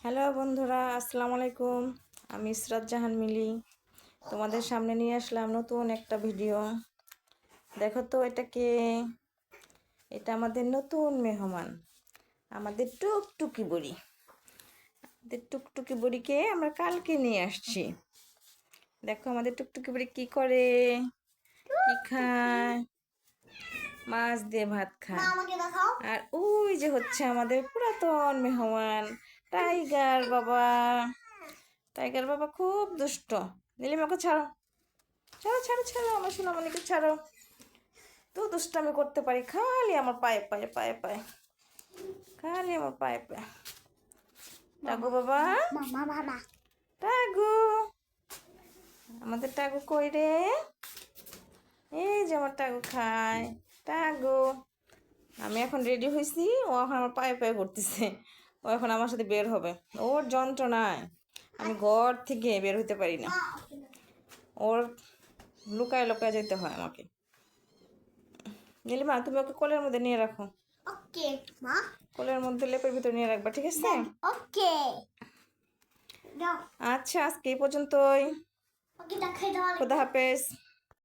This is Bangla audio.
হ্যালো বন্ধুরা, আসসালামু আলাইকুম। আমি ইসরাত জাহান মিলি তোমাদের সামনে নিয়ে আসলাম নতুন একটা ভিডিও। দেখো তো এটা কে? এটা আমাদের নতুন মেহমান, আমাদের টুকটুকি বুড়ি। আমাদের টুকটুকি বুড়িকে আমরা কালকে নিয়ে আসছি। দেখো আমাদের টুকটুকি বুড়ি কি করে, কি খায়। মাছ দিয়ে ভাত খায়। আর ওই যে হচ্ছে আমাদের পুরাতন মেহমান টাইগার বাবা। টাইগার বাবা খুব দুষ্ট। নীলিমাকে ছাড়ো, ছাড়ো ছাড়ো ছাড়ো, আমার সোনামণিকে ছাড়ো। তো দুষ্টামি করতে পারি খালি আমার পায়ে পায়ে পায়ে পায়ে, খালি আমার পায়ে পায়ে। টাগু বাবা, টাগু, আমাদের টাগু কই রে? এই যে আমার টাগু খায়। টাগু, আমি এখন রেডি হয়েছি, ও এখন আমার পায়ে পায়ে করতেছে। ও এখন আমার সাথে বের হবে। ওর যন্ত্রণায় আমি ঘর থেকে বের হইতে পারি না। ওর লুকায় লুকায় যেতে হয় আমাকে। নীলিমা, তুমি ওকে কোলের মধ্যে নিয়ে রাখো। ওকে মা, কোলের মধ্যে লেপের ভিতরে নিয়ে রাখবা, ঠিক আছে? ওকে দাও। আচ্ছা, আজকে এই পর্যন্তই। ওকে দেখাই দাও। খোদা হাফেজ।